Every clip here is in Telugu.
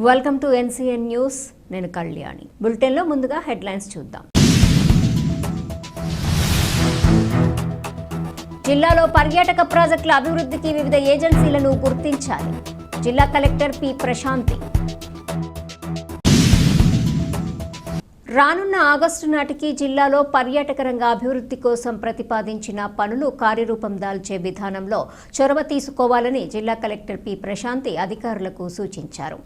Welcome to NCN news. నేను కళ్యాణి. బులెటిన్లో ముందుగా హెడ్లైన్స్ చూద్దాం. జిల్లాలో పర్యాటక ప్రాజెక్టుల అభివృద్ధికి వివిధ ఏజెన్సీలను గుర్తించాలి. జిల్లా కలెక్టర్ పి ప్రశాంతి. రానున్న ఆగస్టు నాటికి జిల్లాలో పర్యాటక రంగ అభివృద్ధి కోసం ప్రతిపాదించిన పనులు కార్యరూపం దాల్చే విధానంలో చొరవ తీసుకోవాలని జిల్లా కలెక్టర్ పి ప్రశాంతి అధికారులకు సూచించారు.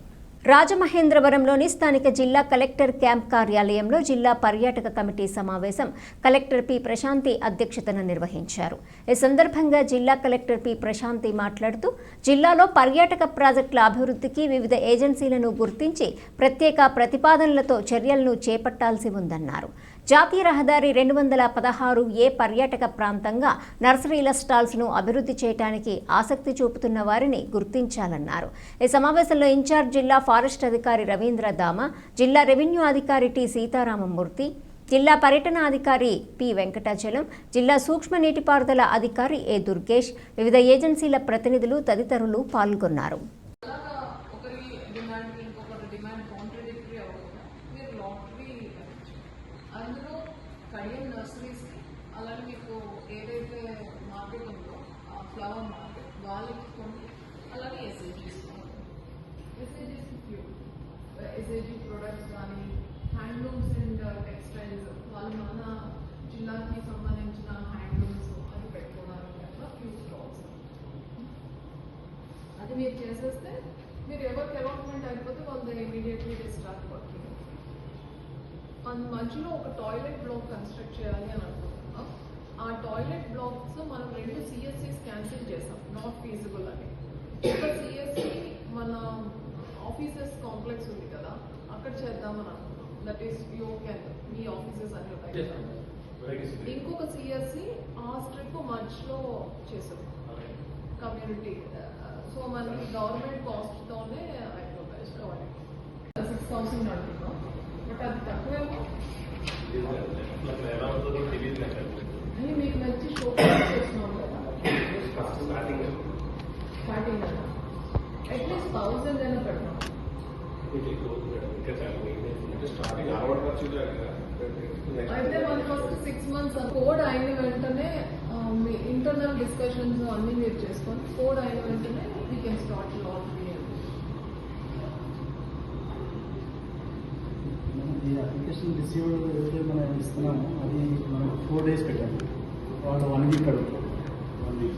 రాజమహేంద్రవరంలోని స్థానిక జిల్లా కలెక్టర్ క్యాంప్ కార్యాలయంలో జిల్లా పర్యాటక కమిటీ సమావేశం కలెక్టర్ పి ప్రశాంతి అధ్యక్షతన నిర్వహించారు. ఈ సందర్భంగా జిల్లా కలెక్టర్ పి ప్రశాంతి మాట్లాడుతూ జిల్లాలో పర్యాటక ప్రాజెక్టుల అభివృద్ధికి వివిధ ఏజెన్సీలను గుర్తించి ప్రత్యేక ప్రతిపాదనలతో చర్యలను చేపట్టాల్సి ఉందన్నారు. జాతీయ రహదారి 216A పర్యాటక ప్రాంతంగా నర్సరీల స్టాల్స్ను అభివృద్ధి చేయడానికి ఆసక్తి చూపుతున్న వారిని గుర్తించాలన్నారు. ఈ సమావేశంలో ఇన్ఛార్జ్ జిల్లా ఫారెస్ట్ అధికారి రవీంద్ర దామ, జిల్లా రెవెన్యూ అధికారి టి సీతారామమూర్తి, జిల్లా పర్యటన అధికారి పి వెంకటాచలం, జిల్లా సూక్ష్మ నీటిపారుదల అధికారి ఏ దుర్గేష్, వివిధ ఏజెన్సీల ప్రతినిధులు తదితరులు పాల్గొన్నారు. అలాగే మీకు ఏదైతే మార్కెట్ ఉందో ఆ ఫ్లవర్ మార్కెట్ వాళ్ళకి కొన్ని, అలాగే ఎస్ఏజీ ప్రొడక్ట్స్ కానీ హ్యాండ్లూమ్స్ అండ్ టెక్స్టైల్స్ వాళ్ళు మన జిల్లాకి సంబంధించిన హ్యాండ్లూమ్స్ అది పెట్టుకోవడానికి అట్లా ఫ్యూ స్టాల్స్ అది మీరు చేసేస్తే మీరు ఎవరికి అలాట్మెంట్ అయిపోతే వాళ్ళు ఇమీడియట్లీ స్టార్ట్ వర్కింగ్. మధ్యలో ఒక టాయిలెట్ బ్లాక్ కన్స్ట్రక్ట్ చేయాలి అని అనుకుంటున్నాం. ఆ టాయిలెట్ బ్లాక్స్ మనం 2 CSCs క్యాన్సిల్ చేసాం, నాట్ ఫీజిబుల్ అని. ఒక CSC మన ఆఫీసెస్ కాంప్లెక్స్ ఉంది కదా, అక్కడ చేద్దామని అనుకున్నాం. దట్ ఈస్ మీ ఆఫీసెస్ అని ఉంటాయి. ఇంకొక CSC ఆ స్ట్రిప్ మధ్యలో చేసాం కమ్యూనిటీ. సో మనకి గవర్నమెంట్ కాస్ట్తోనే అయిపోతాయి. 6,000 అనుకున్నాం, బట్ అది తక్కువేమో. మీకు నచ్చి షో చేస్తున్నాం కదా స్టార్టింగ్ అట్లీస్ట్ 1,000 అయినా పెడతాం. అయితే మన ఫస్ట్ 6 months కోడ్ అయిన వెంటనే మీ ఇంటర్నల్ డిస్కషన్స్ అన్ని మీరు చేసుకొని కోడ్ అయిన వెంటనే వీ కెన్ స్టార్ట్ లాంచ్. ఈ అప్లికేషన్ రిసీవ్ ఏదైతే మనం ఇస్తున్నామో అది మనం 4 days పెట్టాము. వాళ్ళు 1 week అడుగుతారు. 1 week